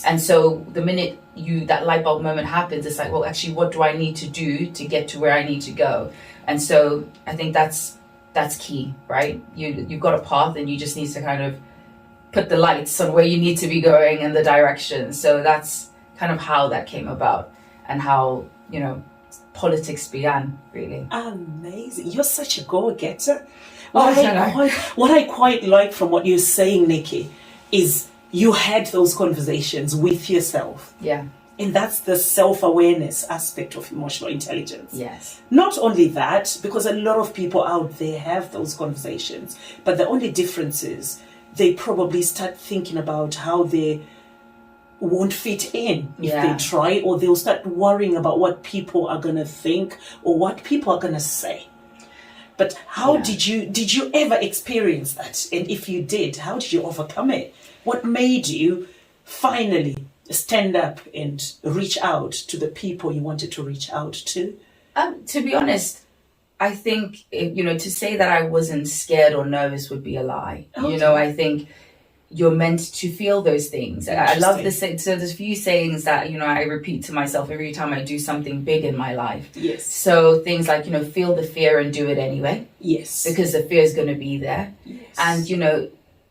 And so the minute that light bulb moment happens, it's like, well, actually, what do I need to do to get to where I need to go? And so I think that's key, right? You've got a path, and you just need to kind of put the lights on where you need to be going and the direction. So that's kind of how that came about, and how, politics began, really. Amazing. You're such a go-getter. What I quite like from what you're saying, Nikki, is you had those conversations with yourself. Yeah. And that's the self-awareness aspect of emotional intelligence. Yes. Not only that, because a lot of people out there have those conversations, but the only difference is they probably start thinking about how they won't fit in if they try, or they'll start worrying about what people are going to think or what people are going to say. But how did you ever experience that? And if you did, how did you overcome it? What made you finally stand up and reach out to the people you wanted to reach out to? To be honest, I think, to say that I wasn't scared or nervous would be a lie. Okay. I think you're meant to feel those things. I love this. So there's a few sayings that, I repeat to myself every time I do something big in my life. Yes. So things like, feel the fear and do it anyway. Yes. Because the fear is going to be there. Yes. And,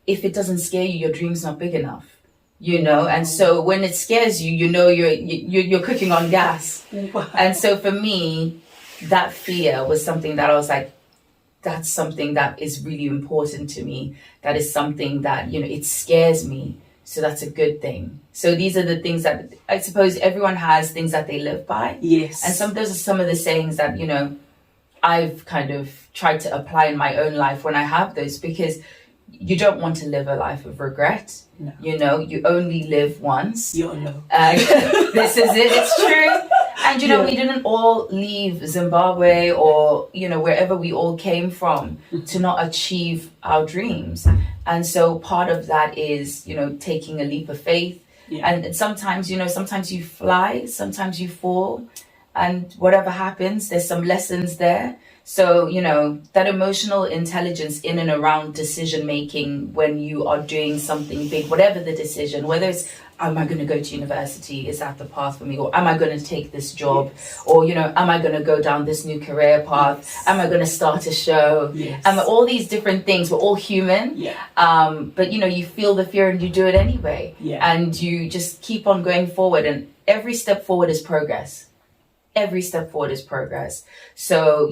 if it doesn't scare you, your dream's not big enough. And so when it scares you, you're cooking on gas. Wow. And so for me, that fear was something that I was like, that's something that is really important to me. That is something that, it scares me. So that's a good thing. So these are the things that I suppose everyone has, things that they live by. Yes. And those are some of the sayings that, I've kind of tried to apply in my own life when I have those, because you don't want to live a life of regret. No. You only live once. You know. This is it. It's true. And, we didn't all leave Zimbabwe or, wherever we all came from to not achieve our dreams. And so part of that is, taking a leap of faith. Yeah. And sometimes, sometimes you fly, sometimes you fall. And whatever happens, there's some lessons there. So, that emotional intelligence in and around decision making when you are doing something big, whatever the decision, whether it's, am I going to go to university? Is that the path for me? Or am I going to take this job? Yes. Or, am I going to go down this new career path? Yes. Am I going to start a show? Yes. All these different things. We're all human. Yeah. But, you feel the fear and you do it anyway. Yeah. And you just keep on going forward. And every step forward is progress. Every step forward is progress. So,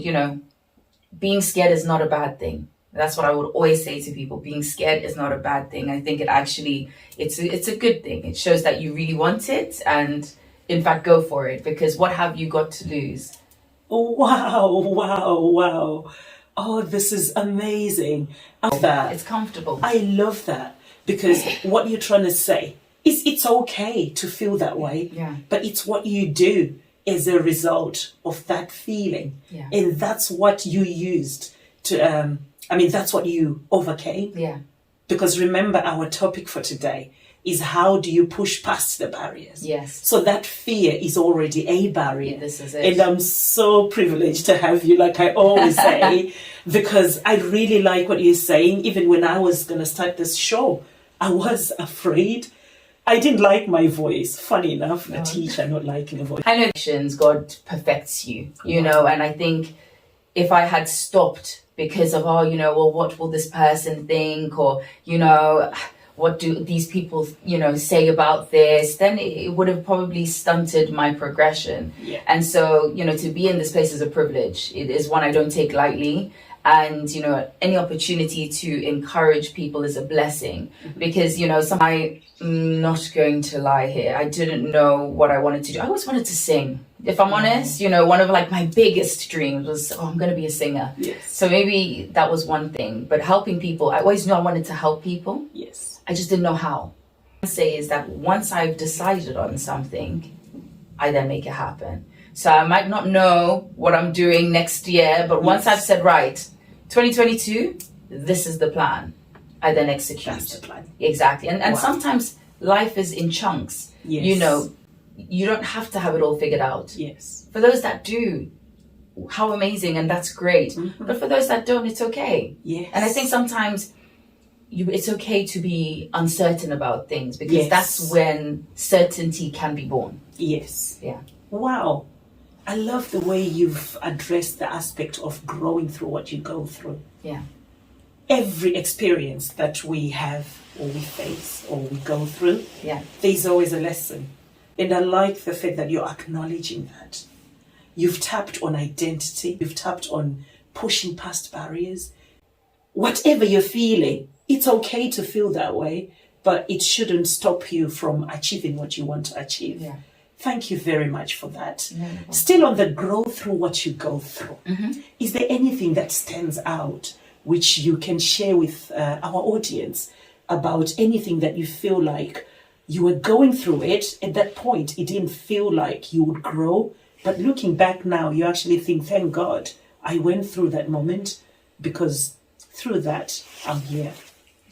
being scared is not a bad thing. That's what I would always say to people. Being scared is not a bad thing. I think it's a good thing. It shows that you really want it, and in fact, go for it, because what have you got to lose? Wow. Oh, this is amazing. I love that. It's comfortable. I love that, because what you're trying to say is it's okay to feel that way, but it's what you do as a result of that feeling. Yeah. And that's what you used to, that's what you overcame. Yeah. Because remember, our topic for today is how do you push past the barriers? Yes. So that fear is already a barrier. Yeah, this is it. And I'm so privileged to have you, like I always say, because I really like what you're saying. Even when I was going to start this show, I was afraid. I didn't like my voice. Funny enough, a teacher not liking a voice. I know God perfects you, and I think if I had stopped because of, what will this person think? Or, what do these people, say about this? Then it would have probably stunted my progression. Yeah. And so, to be in this place is a privilege. It is one I don't take lightly. And, any opportunity to encourage people is a blessing, because, I'm not going to lie here. I didn't know what I wanted to do. I always wanted to sing. If I'm honest, one of my biggest dreams was, I'm going to be a singer. Yes. So maybe that was one thing, but helping people, I always knew I wanted to help people. Yes. I just didn't know how. What I say is that once I've decided on something, I then make it happen. So I might not know what I'm doing next year, but once I've said, right, 2022, this is the plan, I then execute. That's the plan. Exactly. And sometimes life is in chunks. Yes. You don't have to have it all figured out. Yes. For those that do, how amazing, and that's great. But for those that don't, it's okay. Yes. And I think sometimes it's okay to be uncertain about things, because Yes. that's when certainty can be born. Yes. Yeah. Wow. I love the way you've addressed the aspect of growing through what you go through. Yeah. Every experience that we have or we face or we go through, Yeah. there's always a lesson. And I like the fact that you're acknowledging that. You've tapped on identity, you've tapped on pushing past barriers. Whatever you're feeling, it's okay to feel that way, but it shouldn't stop you from achieving what you want to achieve. Yeah. Thank you very much for that. No problem. Still on the growth through what you go through, Mm-hmm. is there anything that stands out which you can share with our audience about anything that you feel like you were going through it at that point? It didn't feel like you would grow, but looking back now, you actually think, thank God I went through that moment, because through that, I'm here.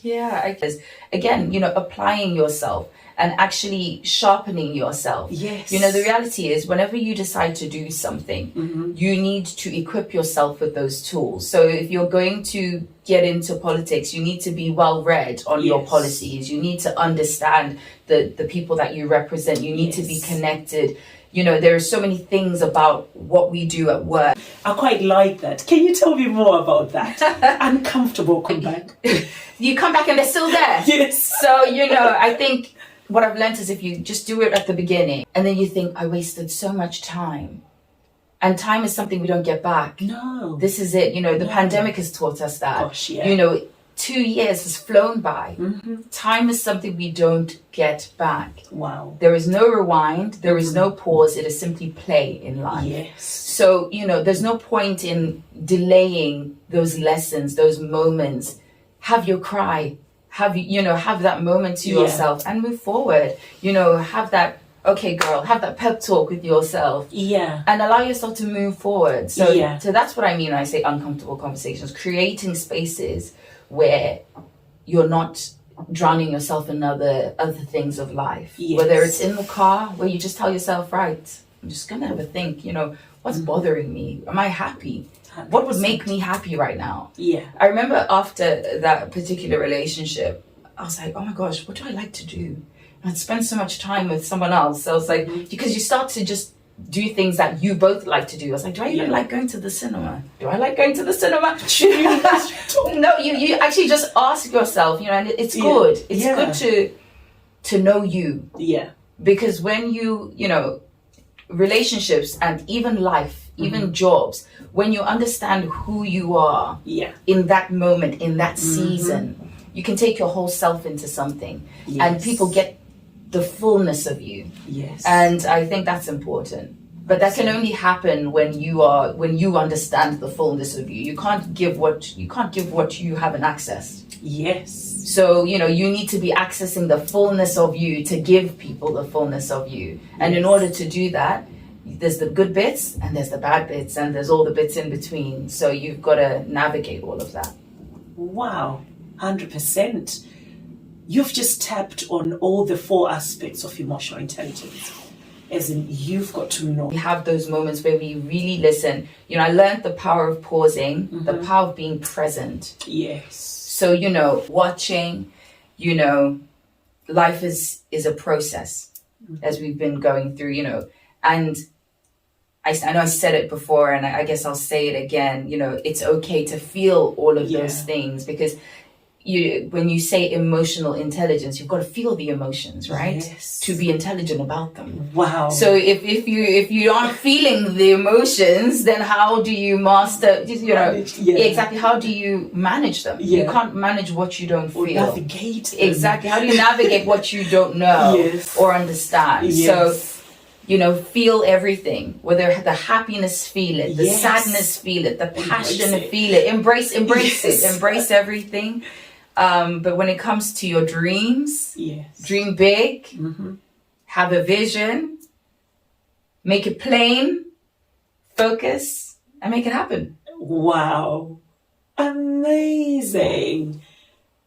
Yeah, I guess, again, applying yourself and actually sharpening yourself. Yes. The reality is, whenever you decide to do something, you need to equip yourself with those tools. So if you're going to get into politics, you need to be well read on your Yes. policies. You need to understand the people that you represent. You need to be Yes. connected. There are so many things about what we do at work. I quite like that. Can you tell me more about that? Uncomfortable comeback. You come back and they're still there. Yes. So, I think what I've learned is, if you just do it at the beginning and then you think, I wasted so much time. And time is something we don't get back. No. This is it. The pandemic has taught us that. Gosh, yeah. 2 years has flown by. Mm-hmm. Time is something we don't get back. Wow. There is no rewind. There is no pause. It is simply play in life. Yes. So, there's no point in delaying those lessons, those moments. Have your cry. Have that moment to Yeah. yourself and move forward. Have that, okay, girl, have that pep talk with yourself. Yeah. And allow yourself to move forward. So, Yeah. so that's what I mean when I say uncomfortable conversations. Creating spaces where you're not drowning yourself in other things of life. Yes. Whether it's in the car, where you just tell yourself, right, I'm just gonna have a think. What's bothering me? Am I happy? What would make me happy right now? Yeah. I remember after that particular relationship, I was like, oh my gosh, what do I like to do? And I'd spend so much time with someone else. So I was like, because you start to just do things that you both like to do. I was like, do I even like going to the cinema? Do I like going to the cinema? No, you actually just ask yourself, and it's good. It's good to know you. Yeah. Because when relationships and even life, even jobs, when you understand who you are in that moment, in that season, you can take your whole self into something, and people get the fullness of you. Yes. And I think that's important. But that can only happen when you understand the fullness of you. You can't give what you haven't accessed. Yes. So, you need to be accessing the fullness of you to give people the fullness of you. And in order to do that, there's the good bits and there's the bad bits and there's all the bits in between. So you've got to navigate all of that. Wow. 100%. You've just tapped on all the 4 aspects of emotional intelligence. As in, you've got to know. We have those moments where we really listen. I learned the power of pausing, the power of being present. Yes. So, watching, life is a process, as we've been going through, and I know I said it before, and I guess I'll say it again, it's okay to feel all of those things, because when you say emotional intelligence, you've got to feel the emotions, right? Yes. To be intelligent about them. Wow. So if you aren't feeling the emotions, then how do you master? Exactly. How do you manage them? Yeah. You can't manage what you don't Or feel. navigate them. Exactly. How do you navigate what you don't know or understand? Yes. So, feel everything. Whether the happiness, feel it. The Yes. sadness, feel it. The passion, it. feel it. Embrace Yes. it. Embrace everything. But when it comes to your dreams, dream big, have a vision, make it plain, focus, and make it happen. Wow. Amazing.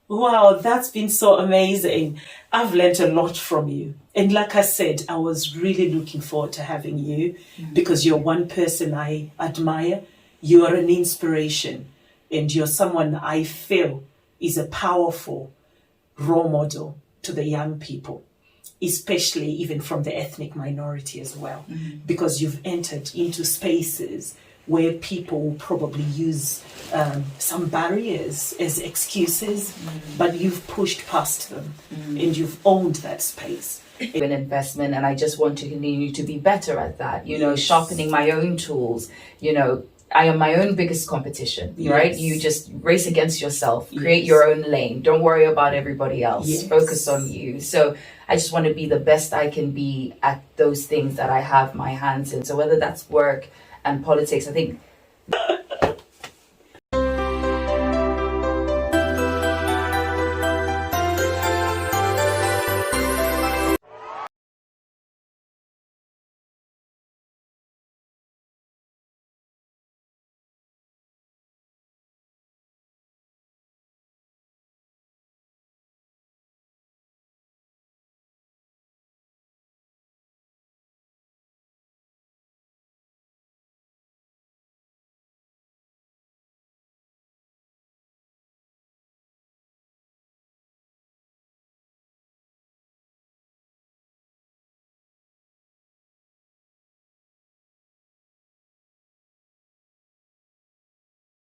Wow, that's been so amazing. I've learned a lot from you. And like I said, I was really looking forward to having you because you're one person I admire. You are an inspiration and you're someone I feel is a powerful role model to the young people, especially even from the ethnic minority as well, because you've entered into spaces where people will probably use some barriers as excuses, but you've pushed past them and you've owned that space. An investment, and I just want to continue to be better at that, Yes. sharpening my own tools. I am my own biggest competition, right? Yes. You just race against yourself, create Yes. your own lane. Don't worry about everybody else. Yes. Focus on you. So I just want to be the best I can be at those things that I have my hands in. So whether that's work and politics, I think